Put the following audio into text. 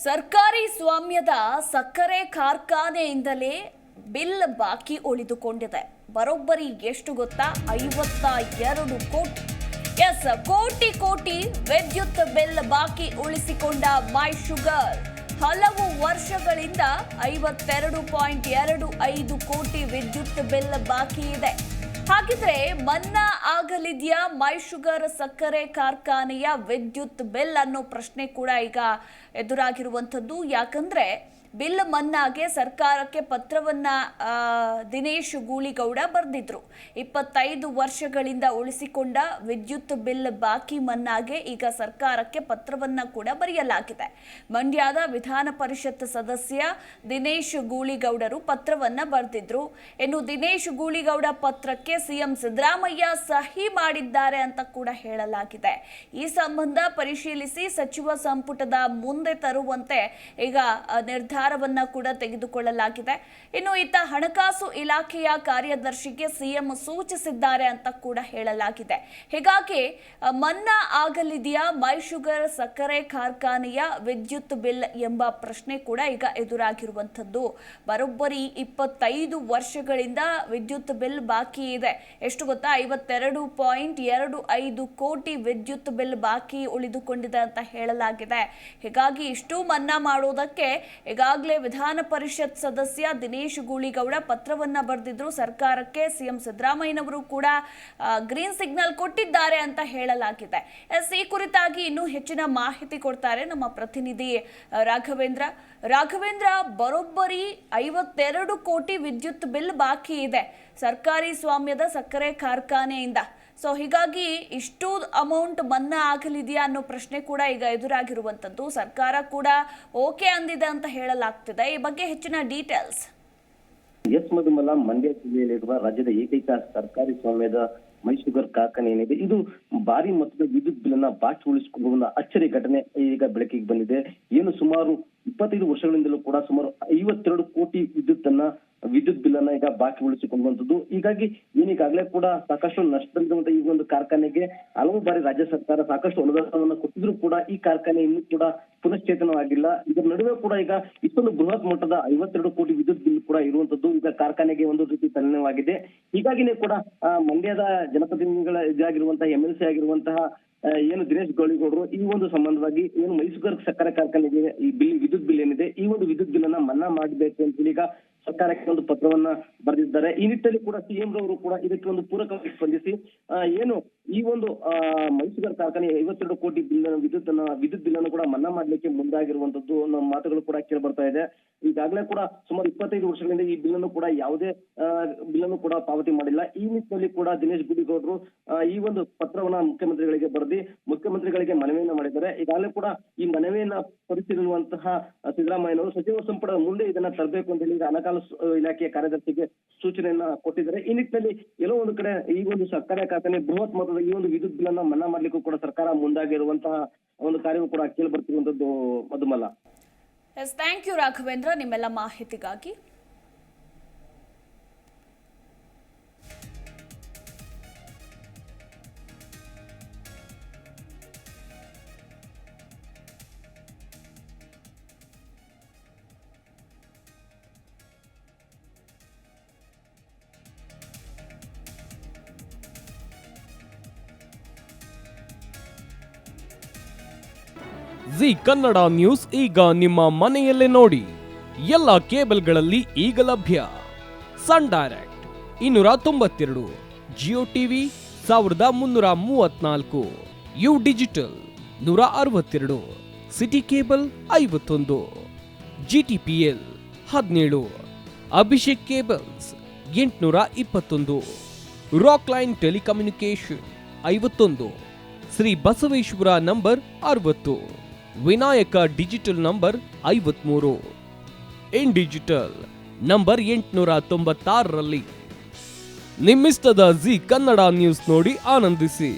ಸರ್ಕಾರಿ ಸ್ವಾಮ್ಯದ ಸಕ್ಕರೆ ಕಾರ್ಖಾನೆಯಿಂದಲೇ ಬಿಲ್ ಬಾಕಿ ಉಳಿದುಕೊಂಡಿದೆ. ಬರೋಬ್ಬರಿ ಎಷ್ಟು ಗೊತ್ತಾ? 52 ಕೋಟಿ. ಎಸ್, ಕೋಟಿ ವಿದ್ಯುತ್ ಬಿಲ್ ಬಾಕಿ ಉಳಿಸಿಕೊಂಡ ಮೈ ಶುಗರ್. ಹಲವು ವರ್ಷಗಳಿಂದ 52.25 ಕೋಟಿ ವಿದ್ಯುತ್ ಬಿಲ್ ಬಾಕಿ ಇದೆ. ಹಾಗಿದ್ರೆ ಮನ್ನಾ ಆಗಲಿದೆಯಾ ಮೈ ಶುಗರ್ ಸಕ್ಕರೆ ಕಾರ್ಖಾನೆಯ ವಿದ್ಯುತ್ ಬಿಲ್ ಅನ್ನೋ ಪ್ರಶ್ನೆ ಕೂಡ ಈಗ ಎದುರಾಗಿರುವಂಥದ್ದು. ಯಾಕಂದ್ರೆ ಬಿಲ್ ಮನ್ನಾಗೆ ಸರ್ಕಾರಕ್ಕೆ ಪತ್ರವನ್ನ ದಿನೇಶ್ ಗೂಳಿಗೌಡ ಬರೆದಿದ್ರು. 25 ವರ್ಷಗಳಿಂದ ಉಳಿಸಿಕೊಂಡ ವಿದ್ಯುತ್ ಬಿಲ್ ಬಾಕಿ ಮನ್ನಾಗೆ ಈಗ ಸರ್ಕಾರಕ್ಕೆ ಪತ್ರವನ್ನ ಕೂಡ ಬರೆಯಲಾಗಿದೆ. ಮಂಡ್ಯದ ವಿಧಾನ ಪರಿಷತ್ ಸದಸ್ಯ ದಿನೇಶ್ ಗೂಳಿಗೌಡರು ಪತ್ರವನ್ನ ಬರೆದಿದ್ರು. ಇನ್ನು ದಿನೇಶ್ ಗೂಳಿಗೌಡ ಪತ್ರಕ್ಕೆ ಸಿಎಂ ಸಿದ್ದರಾಮಯ್ಯ ಸಹಿ ಮಾಡಿದ್ದಾರೆ ಅಂತ ಕೂಡ ಹೇಳಲಾಗಿದೆ. ಈ ಸಂಬಂಧ ಪರಿಶೀಲಿಸಿ ಸಚಿವ ಸಂಪುಟದ ಮುಂದೆ ತರುವಂತೆ ಈಗ ನಿರ್ಧಾರವನ್ನ ಕೂಡ ತೆಗೆದುಕೊಳ್ಳಲಾಗಿದೆ. ಇನ್ನು ಇತ್ತ ಹಣಕಾಸು ಇಲಾಖೆಯ ಕಾರ್ಯದರ್ಶಿಗೆ ಸಿಎಂ ಸೂಚಿಸಿದ್ದಾರೆ ಅಂತ ಕೂಡ ಹೇಳಲಾಗಿದೆ. ಹೀಗಾಗಿ ಮನ್ನಾ ಆಗಲಿದೆಯಾ ಮೈ ಶುಗರ್ ಸಕ್ಕರೆ ಕಾರ್ಖಾನೆಯ ವಿದ್ಯುತ್ ಬಿಲ್ ಎಂಬ ಪ್ರಶ್ನೆ ಕೂಡ ಈಗ ಎದುರಾಗಿರುವಂಥದ್ದು. ಬರೋಬ್ಬರಿ 25 ವರ್ಷಗಳಿಂದ ವಿದ್ಯುತ್ ಬಿಲ್ ಬಾಕಿ ಇದೆ. ಎಷ್ಟು ಗೊತ್ತಾ? 52.25 ಕೋಟಿ ವಿದ್ಯುತ್ ಬಿಲ್ ಬಾಕಿ ಉಳಿದುಕೊಂಡಿದೆ ಅಂತ ಹೇಳಲಾಗಿದೆ. ಹೀಗಾಗಿ ಇಷ್ಟು ಮನ್ನಾ ಮಾಡೋದಕ್ಕೆ ಈಗಾಗಲೇ ವಿಧಾನ ಪರಿಷತ್ ಸದಸ್ಯ ದಿನೇಶ್ ಗೂಳಿಗೌಡ ಪತ್ರವನ್ನ ಬರೆದಿದ್ರು ಸರ್ಕಾರಕ್ಕೆ. ಸಿಎಂ ಸಿದ್ದರಾಮಯ್ಯನವರು ಕೂಡ ಗ್ರೀನ್ ಸಿಗ್ನಲ್ ಕೊಟ್ಟಿದ್ದಾರೆ ಅಂತ ಹೇಳಲಾಗಿದೆ. ಈ ಕುರಿತಾಗಿ ಇನ್ನೂ ಹೆಚ್ಚಿನ ಮಾಹಿತಿ ಕೊಡ್ತಾರೆ ನಮ್ಮ ಪ್ರತಿನಿಧಿ ರಾಘವೇಂದ್ರ. ಬರೋಬ್ಬರಿ 52 ಕೋಟಿ ವಿದ್ಯುತ್ ಬಿಲ್ ಬಾಕಿ ಇದೆ ಸರ್ಕಾರಿ ಸ್ವಾಮ್ಯದ ಸಕ್ಕರೆ ಕಾರ್ಖಾನೆಯಿಂದ. ಸೊ ಹೀಗಾಗಿ ಇಷ್ಟು ಅಮೌಂಟ್ ಮನ್ನಾ ಆಗಲಿದೆಯಾ ಅನ್ನೋ ಪ್ರಶ್ನೆ ಕೂಡ ಈಗ ಎದುರಾಗಿರುವಂಥದ್ದು. ಸರ್ಕಾರ ಕೂಡ ಓಕೆ ಅಂದಿದೆ ಅಂತ ಹೇಳಲಾಗ್ತಿದೆ. ಈ ಬಗ್ಗೆ ಹೆಚ್ಚಿನ ಡೀಟೇಲ್ಸ್. ಎಸ್ ಮಧುಮಲ, ಮಂಡ್ಯ ಜಿಲ್ಲೆಯಲ್ಲಿರುವ ರಾಜ್ಯದ ಏಕೈಕ ಸರ್ಕಾರಿ ಸ್ವಾಮ್ಯದ ಮೈ ಶುಗರ್ ಕಾರ್ಖಾನೆ ಏನಿದೆ, ಇದು ಭಾರಿ ಮೊತ್ತದ ವಿದ್ಯುತ್ ಬಿಲ್ ಅನ್ನ ಬಾಕಿ ಉಳಿಸಿಕೊಳ್ಳುವ ಒಂದು ಅಚ್ಚರಿ ಘಟನೆ ಈಗ ಬೆಳಕಿಗೆ ಬಂದಿದೆ. ಏನು ಸುಮಾರು 25 ವರ್ಷಗಳಿಂದಲೂ ಕೂಡ ಸುಮಾರು 52 ಕೋಟಿ ವಿದ್ಯುತ್ ಬಿಲ್ ಅನ್ನ ಈಗ ಬಾಕಿ ಉಳಿಸಿಕೊಳ್ಳುವಂತದ್ದು. ಹೀಗಾಗಿ ಏನೀಗಾಗಲೇ ಕೂಡ ಸಾಕಷ್ಟು ನಷ್ಟದಲ್ಲಿರುವಂತಹ ಈ ಒಂದು ಕಾರ್ಖಾನೆಗೆ ಹಲವು ಬಾರಿ ರಾಜ್ಯ ಸರ್ಕಾರ ಸಾಕಷ್ಟು ಅನುದಾನವನ್ನು ಕೊಟ್ಟಿದ್ರು ಕೂಡ ಈ ಕಾರ್ಖಾನೆ ಇನ್ನೂ ಕೂಡ ಪುನಶ್ಚೇತನವಾಗಿಲ್ಲ. ಇದರ ನಡುವೆ ಕೂಡ ಈಗ ಇಷ್ಟೊಂದು ಬೃಹತ್ ಮಟ್ಟದ 52 ಕೋಟಿ ವಿದ್ಯುತ್ ಬಿಲ್ ಕೂಡ ಇರುವಂತದ್ದು ಈಗ ಕಾರ್ಖಾನೆಗೆ ಒಂದು ರೀತಿ ತಲೆನೋವಾಗಿದೆ. ಹೀಗಾಗಿನೇ ಕೂಡ ಮಂಡ್ಯದ ಜನಪ್ರತಿನಿಧಿಗಳ ಇದಾಗಿರುವಂತಹ MLC ಆಗಿರುವಂತಹ ಏನು ದಿನೇಶ್ ಗೂಳಿಗೌಡರು ಈ ಒಂದು ಸಂಬಂಧವಾಗಿ ಏನು ಮೈಸೂರು ಸಕ್ಕರೆ ಕಾರ್ಖಾನೆಗೆ ಈ ವಿದ್ಯುತ್ ಬಿಲ್ ಏನಿದೆ, ಈ ಒಂದು ವಿದ್ಯುತ್ ಬಿಲ್ ಅನ್ನ ಮನ್ನಾ ಮಾಡಬೇಕು ಅಂತ ಹೇಳಿ ಈಗ ಸರ್ಕಾರಕ್ಕೆ ಒಂದು ಪತ್ರವನ್ನ ಬರೆದಿದ್ದಾರೆ. ಈ ನಿಟ್ಟಿನಲ್ಲಿ ಕೂಡ ಸಿಎಂ ರವರು ಕೂಡ ಇದಕ್ಕೆ ಒಂದು ಪೂರಕವಾಗಿ ಸ್ಪಂದಿಸಿ ಏನು ಈ ಒಂದು ಮೈಸೂರು ಕಾರ್ಖಾನೆ 52 ಕೋಟಿ ವಿದ್ಯುತ್ ಬಿಲ್ ಅನ್ನು ಕೂಡ ಮನ್ನಾ ಮಾಡ್ಲಿಕ್ಕೆ ಮುಂದಾಗಿರುವಂತದ್ದು ನಮ್ಮ ಮಾತುಗಳು ಕೂಡ ಕೇಳಿ ಬರ್ತಾ ಇದೆ. ಈಗಾಗಲೇ ಕೂಡ ಸುಮಾರು 25 ವರ್ಷಗಳಿಂದ ಈ ಬಿಲ್ ಅನ್ನು ಕೂಡ ಯಾವುದೇ ಬಿಲ್ ಅನ್ನು ಕೂಡ ಪಾವತಿ ಮಾಡಿಲ್ಲ. ಈ ನಿಟ್ಟಿನಲ್ಲಿ ಕೂಡ ದಿನೇಶ್ ಗೂಳಿಗೌಡರು ಈ ಒಂದು ಪತ್ರವನ್ನ ಮುಖ್ಯಮಂತ್ರಿಗಳಿಗೆ ಬರೆದಿ ಮುಖ್ಯಮಂತ್ರಿಗಳಿಗೆ ಮನವಿಯನ್ನ ಮಾಡಿದ್ದಾರೆ. ಈಗಾಗಲೇ ಕೂಡ ಈ ಮನವಿಯನ್ನ ಪರಿಶೀಲಿಸುವಂತಹ ಸಿದ್ದರಾಮಯ್ಯನವರು ಸಚಿವ ಸಂಪುಟದ ಮುಂದೆ ಇದನ್ನ ತರಬೇಕು ಅಂತ ಹೇಳಿ ಹಣಕಾಸು ಇಲಾಖೆಯ ಕಾರ್ಯದರ್ಶಿಗೆ ಸೂಚನೆಯನ್ನ ಕೊಟ್ಟಿದ್ದಾರೆ. ಈ ನಿಟ್ಟಿನಲ್ಲಿ ಎಲ್ಲೋ ಒಂದು ಕಡೆ ಈ ಒಂದು ಸಕ್ಕರೆ ಕಾರ್ಖಾನೆ ಬೃಹತ್ ಮೊತ್ತದ ಈ ಒಂದು ವಿದ್ಯುತ್ ಬಿಲ್ ಅನ್ನ ಮನ್ನಾ ಮಾಡ್ಲಿಕ್ಕೂ ಕೂಡ ಸರ್ಕಾರ ಮುಂದಾಗಿರುವಂತಹ ಒಂದು ಕಾರ್ಯವೂ ಕೂಡ ಕೇಳಿ ಬರ್ತಿರುವಂತದ್ದು ಮಧುಮಲ. ಥ್ಯಾಂಕ್ ಯು ರಾಘವೇಂದ್ರ ನಿಮ್ಮೆಲ್ಲ ಮಾಹಿತಿಗಾಗಿ. ಜಿ ಕನ್ನಡ ನ್ಯೂಸ್ ಈಗ ನಿಮ್ಮ ಮನೆಯಲ್ಲೇ ನೋಡಿ. ಎಲ್ಲ ಕೇಬಲ್ಗಳಲ್ಲಿ ಈಗ ಲಭ್ಯ. Sun Direct 292, Jio TV 1334, U digital 162, city cable 51, GTPL 17, Abhishek cables 821, Rockline telecommunication 51, Shri Basaveshwara number 60, Vinayaka digital number 53, in digital number 896ರಲ್ಲಿ ನಿಮ್ಮಿಸ್ತದ ಜಿ ಕನ್ನಡ ನ್ಯೂಸ್ ನೋಡಿ ಆನಂದಿಸಿ.